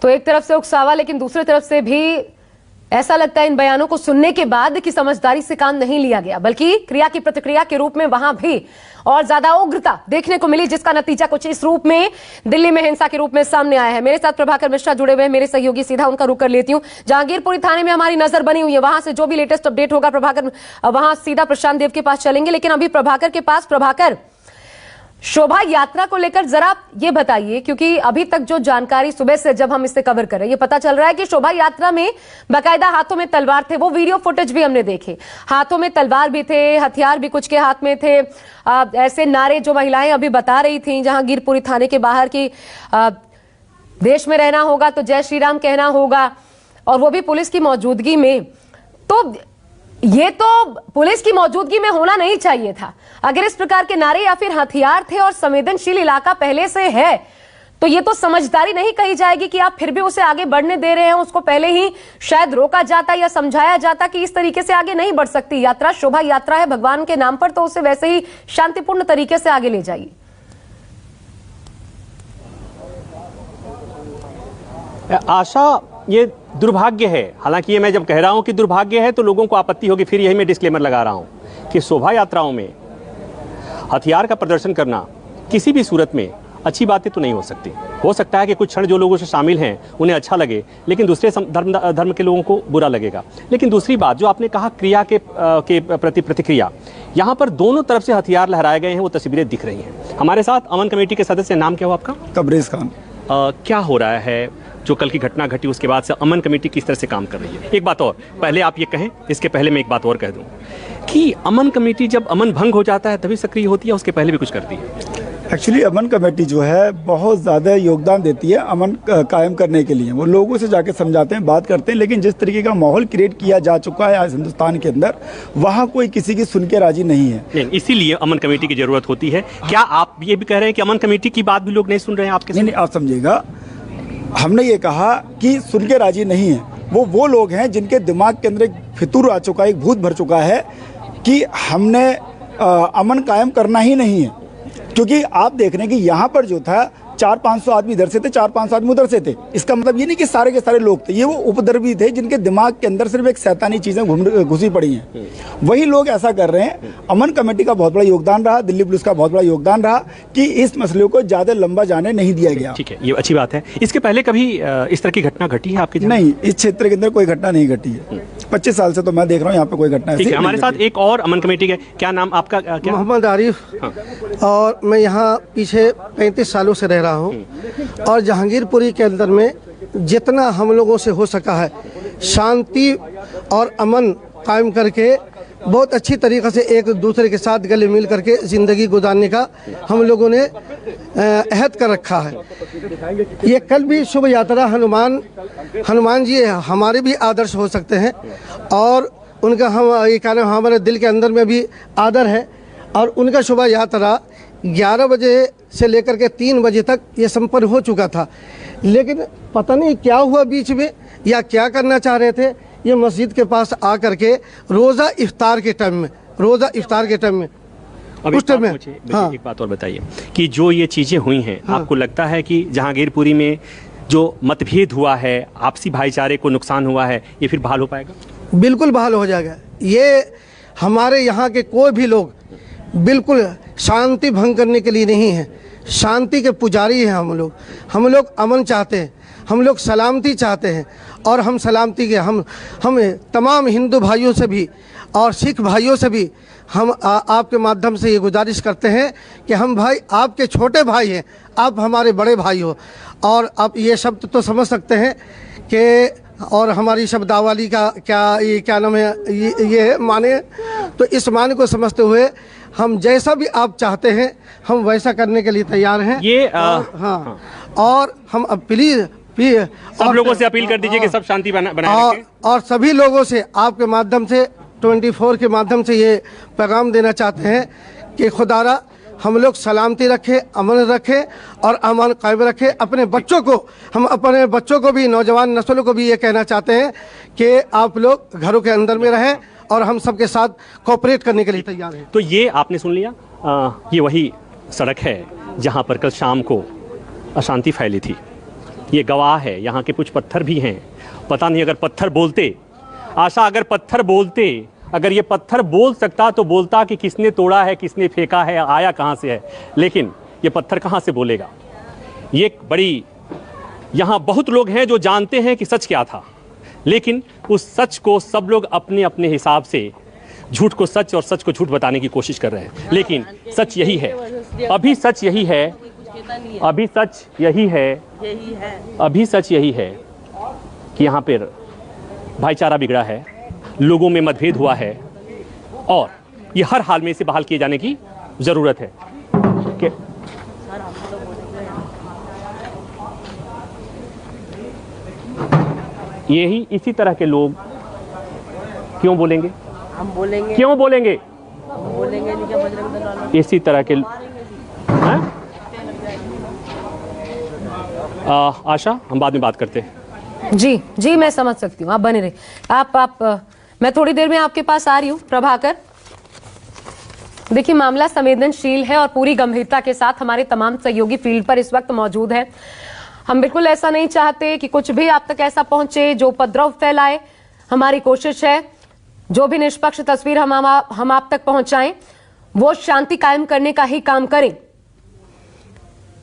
तो एक तरफ से उकसावा, लेकिन दूसरी तरफ से भी ऐसा लगता है इन बयानों को सुनने के बाद कि समझदारी से काम नहीं लिया गया, बल्कि क्रिया की प्रतिक्रिया के रूप में वहां भी और ज्यादा उग्रता देखने को मिली, जिसका नतीजा कुछ इस रूप में दिल्ली में हिंसा के रूप में सामने आया है। मेरे साथ प्रभाकर मिश्रा जुड़े हुए हैं, मेरे सहयोगी, सीधा उनका रुख कर लेती हूं। जहांगीरपुरी थाने में हमारी नजर बनी हुई है, वहां से जो भी लेटेस्ट अपडेट होगा प्रभाकर, वहां सीधा प्रशांत देव के पास चलेंगे। लेकिन अभी प्रभाकर के पास, प्रभाकर, शोभा यात्रा को लेकर जरा ये बताइए, क्योंकि अभी तक जो जानकारी सुबह से जब हम इसे कवर कर रहे हैं, ये पता चल रहा है कि शोभा यात्रा में बाकायदा हाथों में तलवार थे। वो वीडियो फुटेज भी हमने देखे, हाथों में तलवार भी थे, हथियार भी कुछ के हाथ में थे। ऐसे नारे जो महिलाएं अभी बता रही थी जहांगीरपुरी थाने के बाहर की, देश में रहना होगा तो जय श्री राम कहना होगा, और वो भी पुलिस की मौजूदगी में। तो ये तो पुलिस की मौजूदगी में होना नहीं चाहिए था। अगर इस प्रकार के नारे या फिर हथियार थे और संवेदनशील इलाका पहले से है, तो ये तो समझदारी नहीं कही जाएगी कि आप फिर भी उसे आगे बढ़ने दे रहे हैं। उसको पहले ही शायद रोका जाता या समझाया जाता कि इस तरीके से आगे नहीं बढ़ सकती यात्रा। शोभा यात्रा है भगवान के नाम पर, तो उसे वैसे ही शांतिपूर्ण तरीके से आगे ले जाइए। आशा, ये दुर्भाग्य है। हालांकि ये मैं जब कह रहा हूं कि दुर्भाग्य है तो लोगों को आपत्ति होगी, फिर यही मैं डिस्क्लेमर लगा रहा हूं कि शोभा यात्राओं में हथियार का प्रदर्शन करना किसी भी सूरत में अच्छी बातें तो नहीं हो सकती। हो सकता है कि कुछ क्षण जो लोगों से शामिल हैं उन्हें अच्छा लगे, लेकिन दूसरे धर्म के लोगों को बुरा लगेगा। लेकिन दूसरी बात जो आपने कहा, क्रिया के प्रति प्रतिक्रिया, यहाँ पर दोनों तरफ से हथियार लहराए गए हैं, वो तस्वीरें दिख रही हैं। हमारे साथ अमन कमेटी के सदस्य, नाम क्या हो आपका? तबरेज खान। क्या हो रहा है? जो कल की घटना घटी उसके बाद से अमन कमेटी किस तरह से काम कर रही है? एक बात और, पहले आप ये कहें, इसके पहले मैं एक बात और कह दूं कि अमन कमेटी जब अमन भंग हो जाता है तभी सक्रिय होती है, उसके पहले भी कुछ करती है? एक्चुअली अमन कमेटी जो है बहुत ज़्यादा योगदान देती है अमन कायम करने के लिए। वो लोगों से जाके समझाते हैं, बात करते हैं, लेकिन जिस तरीके का माहौल क्रिएट किया जा चुका है आज हिंदुस्तान के अंदर, वहाँ कोई किसी की सुन के राजी नहीं है। नहीं, इसीलिए अमन कमेटी की जरूरत होती है। क्या आप ये भी कह रहे हैं कि अमन कमेटी की बात भी लोग नहीं सुन रहे हैं आपके? नहीं, आप समझिएगा, हमने ये कहा कि सुन के राजी नहीं है वो लोग हैं जिनके दिमाग के अंदर एक फितूर आ चुका है, एक भूत भर चुका है कि हमने अमन कायम करना ही नहीं है। क्योंकि आप देख रहे हैं कि यहाँ पर जो था 400-500 आदमी इधर से थे, 400-500 आदमी उधर से थे। इसका मतलब ये नहीं कि सारे के सारे लोग थे, ये वो उपद्रवी थे जिनके दिमाग के अंदर सिर्फ एक शैतानी चीजें घुसी पड़ी हैं। वही लोग ऐसा कर रहे हैं। अमन कमेटी का बहुत बड़ा योगदान रहा, दिल्ली पुलिस का बहुत बड़ा योगदान रहा कि इस मसले को ज्यादा लंबा जाने नहीं दिया गया। ठीक है, ये अच्छी बात है। इसके पहले कभी इस तरह की घटना घटी है आपके? नहीं, इस क्षेत्र के अंदर कोई घटना नहीं घटी है। 25 साल से तो मैं देख रहा हूँ यहाँ पे कोई घटना है। हमारे साथ एक और अमन कमेटी के, क्या नाम आपका? मोहम्मद आरिफ। और मैं यहाँ पीछे 35 सालों से रह रहा हूँ, और जहांगीरपुरी के अंदर में जितना हम लोगों से हो सका है शांति और अमन कायम करके बहुत अच्छी तरीक़े से एक दूसरे के साथ गले मिल करके ज़िंदगी गुजारने का हम लोगों ने अहद कर रखा है। ये कल भी शुभ यात्रा हनुमान जी हमारे भी आदर्श हो सकते हैं, और उनका हम ये कहना हमारे दिल के अंदर में भी आदर है। और उनका शोभा यात्रा 11 बजे से लेकर के 3 बजे तक ये संपन्न हो चुका था, लेकिन पता नहीं क्या हुआ बीच में या क्या करना चाह रहे थे। ये मस्जिद के पास आकर के रोज़ा इफ्तार के टाइम में उस टाइम में हाँ। एक बात और बताइए कि जो ये चीज़ें हुई हैं, हाँ। आपको लगता है कि जहांगीरपुरी में जो मतभेद हुआ है, आपसी भाईचारे को नुकसान हुआ है, ये फिर बहाल हो पाएगा? बिल्कुल बहाल हो जाएगा। ये हमारे यहाँ के कोई भी लोग बिल्कुल शांति भंग करने के लिए नहीं है, शांति के पुजारी हैं हम लोग अमन चाहते हैं, हम लोग सलामती चाहते हैं। और हम सलामती के हम तमाम हिंदू भाइयों से भी और सिख भाइयों से भी हम आपके माध्यम से ये गुजारिश करते हैं कि हम भाई आपके छोटे भाई हैं, आप हमारे बड़े भाई हो। और आप ये शब्द तो समझ सकते हैं कि और हमारी शब्दावली का क्या नाम है, ये माने, तो इस माने को समझते हुए हम जैसा भी आप चाहते हैं हम वैसा करने के लिए तैयार हैं। ये हाँ, और हम अब प्लीज सब लोगों से अपील कर दीजिए कि सब शांति बनाए रखें। और सभी लोगों से आपके माध्यम से 24 के माध्यम से ये पैगाम देना चाहते हैं कि खुदारा हम लोग सलामती रखें, अमन रखें और अमन कायम रखें। अपने बच्चों को भी, नौजवान नस्लों को भी ये कहना चाहते हैं कि आप लोग घरों के अंदर में रहें और हम सबके साथ कोऑपरेट करने के लिए तैयार हैं। तो ये आपने सुन लिया, ये वही सड़क है जहाँ पर कल शाम को अशांति फैली थी। ये गवाह है, यहाँ के कुछ पत्थर भी हैं। पता नहीं अगर पत्थर बोलते, आशा अगर पत्थर बोलते, अगर ये पत्थर बोल सकता तो बोलता कि किसने तोड़ा है, किसने फेंका है, आया कहाँ से है। लेकिन ये पत्थर कहाँ से बोलेगा। ये एक बड़ी, यहाँ बहुत लोग हैं जो जानते हैं कि सच क्या था, लेकिन उस सच को सब लोग अपने अपने हिसाब से झूठ को सच और सच को झूठ बताने की कोशिश कर रहे हैं। लेकिन सच यही है, अभी सच यही है, अभी सच यही है, अभी सच यही है कि यहाँ पर भाईचारा बिगड़ा है, लोगों में मतभेद हुआ है और ये हर हाल में इसे बहाल किए जाने की ज़रूरत है। यही इसी तरह के लोग क्यों बोलेंगे, हम बोलेंगे, क्यों बोलेंगे, हम बोलेंगे नहीं क्या बजरंग दल वालों? इसी तरह के आशा हम बाद में बात करते हैं। जी जी, मैं समझ सकती हूँ, आप बने रहे। आप मैं थोड़ी देर में आपके पास आ रही हूँ। प्रभाकर, देखिए मामला संवेदनशील है और पूरी गंभीरता के साथ हमारे तमाम सहयोगी फील्ड पर इस वक्त मौजूद हैं। हम बिल्कुल ऐसा नहीं चाहते कि कुछ भी आप तक ऐसा पहुंचे जो उपद्रव फैलाए। हमारी कोशिश है जो भी निष्पक्ष तस्वीर हम आप तक पहुंचाएं वो शांति कायम करने का ही काम करें।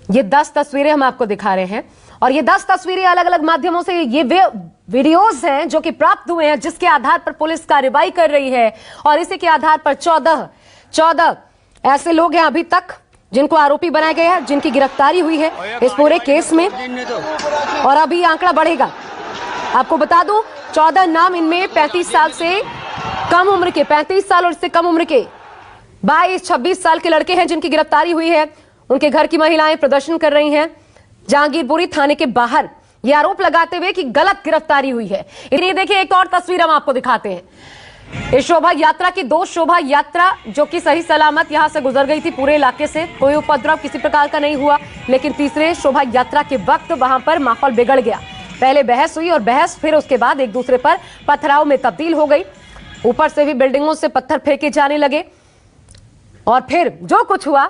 ये 10 तस्वीरें हम आपको दिखा रहे हैं और ये 10 तस्वीरें अलग अलग माध्यमों से ये वीडियोस हैं जो कि प्राप्त हुए हैं, जिसके आधार पर पुलिस कार्रवाई कर रही है और इसी के आधार पर 14 ऐसे लोग हैं अभी तक जिनको आरोपी बनाया गया है, जिनकी गिरफ्तारी हुई है इस पूरे केस में और अभी आंकड़ा बढ़ेगा। आपको बता दूं 14 नाम, इनमें 35 साल से कम उम्र के, 35 साल और इससे कम उम्र के 22-26 साल के लड़के हैं जिनकी गिरफ्तारी हुई है। उनके घर की महिलाएं प्रदर्शन कर रही हैं जहांगीरपुरी थाने के बाहर, ये आरोप लगाते हुए कि गलत गिरफ्तारी हुई है। इन्हें देखिए, एक और तस्वीर हम आपको दिखाते हैं। इस शोभा यात्रा की 2 शोभा यात्रा जो कि सही सलामत यहां से गुजर गई थी, पूरे इलाके से कोई उपद्रव किसी प्रकार का नहीं हुआ, लेकिन तीसरे शोभा यात्रा के वक्त वहां पर माहौल बिगड़ गया। पहले बहस हुई और बहस फिर उसके बाद एक दूसरे पर पथराव में तब्दील हो गई। ऊपर से भी बिल्डिंगों से पत्थर फेंके जाने लगे और फिर जो कुछ हुआ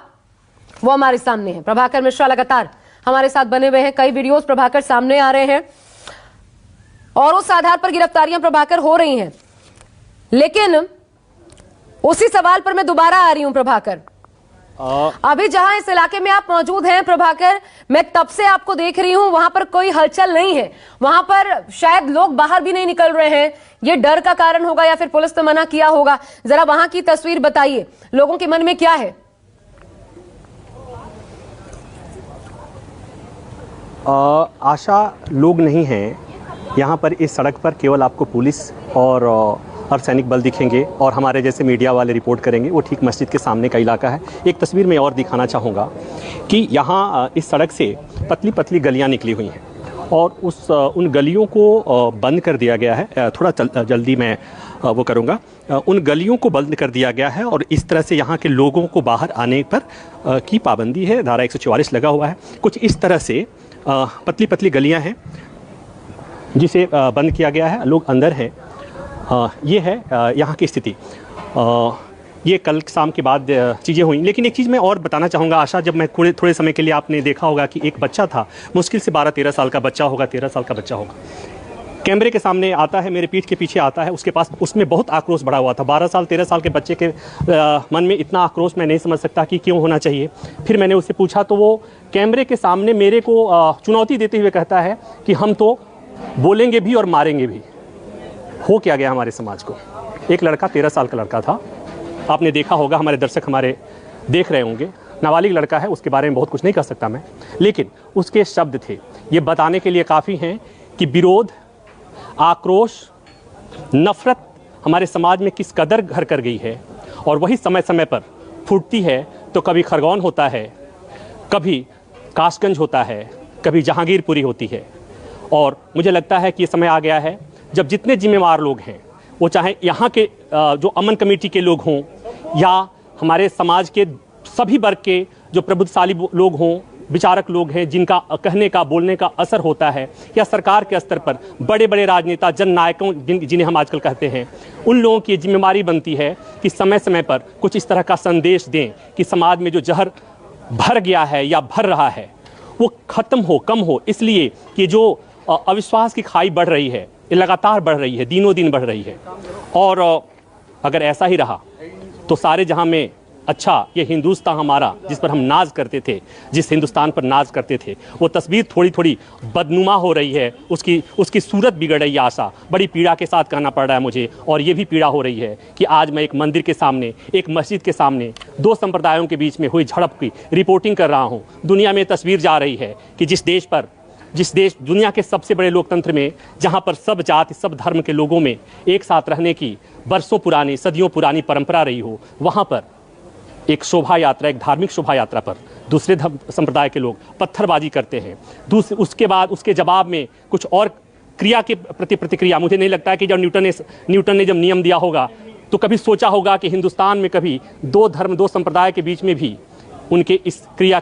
वो हमारे सामने है। प्रभाकर मिश्रा लगातार हमारे साथ बने हुए हैं, कई वीडियोस प्रभाकर सामने आ रहे हैं और उस आधार पर गिरफ्तारियां प्रभाकर हो रही हैं। लेकिन उसी सवाल पर मैं दोबारा आ रही हूं प्रभाकर। अभी जहां इस इलाके में आप मौजूद हैं प्रभाकर, मैं तब से आपको देख रही हूं, वहां पर कोई हलचल नहीं है, वहां पर शायद लोग बाहर भी नहीं निकल रहे हैं। ये डर का कारण होगा या फिर पुलिस ने मना किया होगा? जरा वहां की तस्वीर बताइए, लोगों के मन में क्या है? आशा, लोग नहीं हैं यहाँ पर। इस सड़क पर केवल आपको पुलिस और अर्धसैनिक बल दिखेंगे और हमारे जैसे मीडिया वाले रिपोर्ट करेंगे। वो ठीक मस्जिद के सामने का इलाका है। एक तस्वीर में और दिखाना चाहूँगा कि यहाँ इस सड़क से पतली पतली गलियाँ निकली हुई हैं और उन गलियों को बंद कर दिया गया है। थोड़ा जल्दी मैं वो करूँगा। उन गलियों को बंद कर दिया गया है और इस तरह से यहाँ के लोगों को बाहर आने पर की पाबंदी है। धारा 144 लगा हुआ है। कुछ इस तरह से पतली पतली गलियाँ हैं जिसे बंद किया गया है। लोग अंदर हैं। ये है यहाँ की स्थिति। ये कल शाम के बाद चीज़ें हुई। लेकिन एक चीज़ मैं और बताना चाहूँगा आशा, जब मैं थोड़े समय के लिए आपने देखा होगा कि एक बच्चा था, मुश्किल से 12-13 साल का बच्चा होगा, 13 साल का बच्चा होगा, कैमरे के सामने आता है, मेरे पीठ के पीछे आता है। उसके पास, उसमें बहुत आक्रोश बढ़ा हुआ था। 12 साल 13 साल के बच्चे के मन में इतना आक्रोश मैं नहीं समझ सकता कि क्यों होना चाहिए। फिर मैंने उससे पूछा तो वो कैमरे के सामने मेरे को चुनौती देते हुए कहता है कि हम तो बोलेंगे भी और मारेंगे भी। हो क्या गया हमारे समाज को? एक लड़का 13 साल का लड़का था, आपने देखा होगा, हमारे दर्शक हमारे देख रहे होंगे। नाबालिग लड़का है, उसके बारे में बहुत कुछ नहीं कह सकता मैं, लेकिन उसके शब्द थे ये बताने के लिए काफ़ी हैं कि विरोध, आक्रोश, नफ़रत हमारे समाज में किस कदर घर कर गई है। और वही समय समय पर फूटती है तो कभी खरगोन होता है, कभी कासगंज होता है, कभी जहांगीरपुरी होती है। और मुझे लगता है कि ये समय आ गया है जब जितने जिम्मेवार लोग हैं, वो चाहे यहाँ के जो अमन कमेटी के लोग हों या हमारे समाज के सभी वर्ग के जो प्रबुद्धशाली लोग हों, विचारक लोग हैं, जिनका कहने का, बोलने का असर होता है, या सरकार के स्तर पर बड़े बड़े राजनेता, जननायकों जिन्हें हम आजकल कहते हैं, उन लोगों की जिम्मेदारी बनती है कि समय समय पर कुछ इस तरह का संदेश दें कि समाज में जो जहर भर गया है या भर रहा है वो खत्म हो, कम हो, इसलिए कि जो अविश्वास की खाई बढ़ रही है, ये लगातार बढ़ रही है, दिनों दिन बढ़ रही है। और अगर ऐसा ही रहा तो सारे जहां में अच्छा ये हिंदुस्तान हमारा जिस पर हम नाज करते थे, जिस हिंदुस्तान पर नाज करते थे, वो तस्वीर थोड़ी थोड़ी बदनुमा हो रही है, उसकी सूरत बिगड़ रही है। आशा, बड़ी पीड़ा के साथ कहना पड़ रहा है मुझे, और ये भी पीड़ा हो रही है कि आज मैं एक मंदिर के सामने, एक मस्जिद के सामने दो संप्रदायों के बीच में हुई झड़प की रिपोर्टिंग कर रहा हूँ। दुनिया में तस्वीर जा रही है कि जिस देश दुनिया के सबसे बड़े लोकतंत्र में, जहाँ पर सब जाति सब धर्म के लोगों में एक साथ रहने की बरसों पुरानी, सदियों पुरानी परंपरा रही हो, वहाँ पर एक शोभा यात्रा, एक धार्मिक शोभा यात्रा पर दूसरे संप्रदाय के लोग पत्थरबाजी करते हैं। उसके बाद उसके जवाब में कुछ और क्रिया के प्रति प्रतिक्रिया। मुझे नहीं लगता है कि जब न्यूटन ने जब नियम दिया होगा तो कभी सोचा होगा कि हिंदुस्तान में कभी दो धर्म दो संप्रदाय के बीच में भी उनके इस क्रिया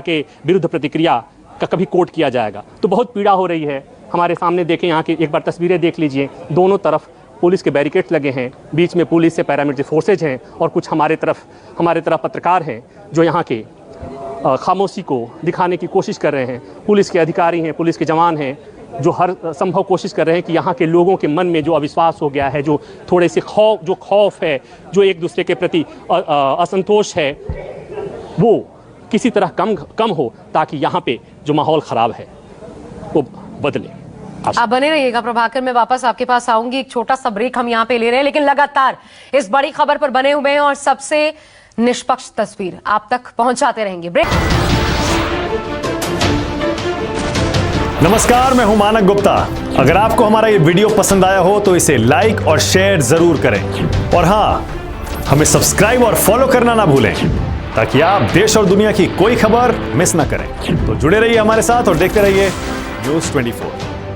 के विरुद्ध प्रतिक्रिया का कभी कोट किया जाएगा। तो बहुत पीड़ा हो रही है। हमारे सामने देखें, यहाँ की एक बार तस्वीरें देख लीजिए, दोनों तरफ पुलिस के बैरिकेड्स लगे हैं, बीच में पुलिस से पैरामिलिट्री फोर्सेज हैं, और कुछ हमारे तरफ पत्रकार हैं जो यहाँ के खामोशी को दिखाने की कोशिश कर रहे हैं। पुलिस के अधिकारी हैं, पुलिस के जवान हैं जो हर संभव कोशिश कर रहे हैं कि यहाँ के लोगों के मन में जो अविश्वास हो गया है, जो थोड़े से खौफ है, जो एक दूसरे के प्रति असंतोष है, वो किसी तरह कम हो, ताकि यहाँ पे जो माहौल ख़राब है वो बदले। आप बने रहिएगा प्रभाकर, मैं वापस आपके पास आऊंगी। एक छोटा सा ब्रेक हम यहाँ पे ले रहे हैं, लेकिन लगातार इस बड़ी खबर पर बने हुए हैं और सबसे निष्पक्ष तस्वीर आप तक पहुंचाते रहेंगे। ब्रेक। नमस्कार, मैं हूं मानक गुप्ता। अगर आपको हमारा ये वीडियो पसंद आया हो तो इसे लाइक और शेयर जरूर करें, और हाँ, हमें सब्सक्राइब और फॉलो करना ना भूलें ताकि आप देश और दुनिया की कोई खबर मिस ना करें। तो जुड़े रहिए हमारे साथ और देखते रहिए न्यूज़ 24।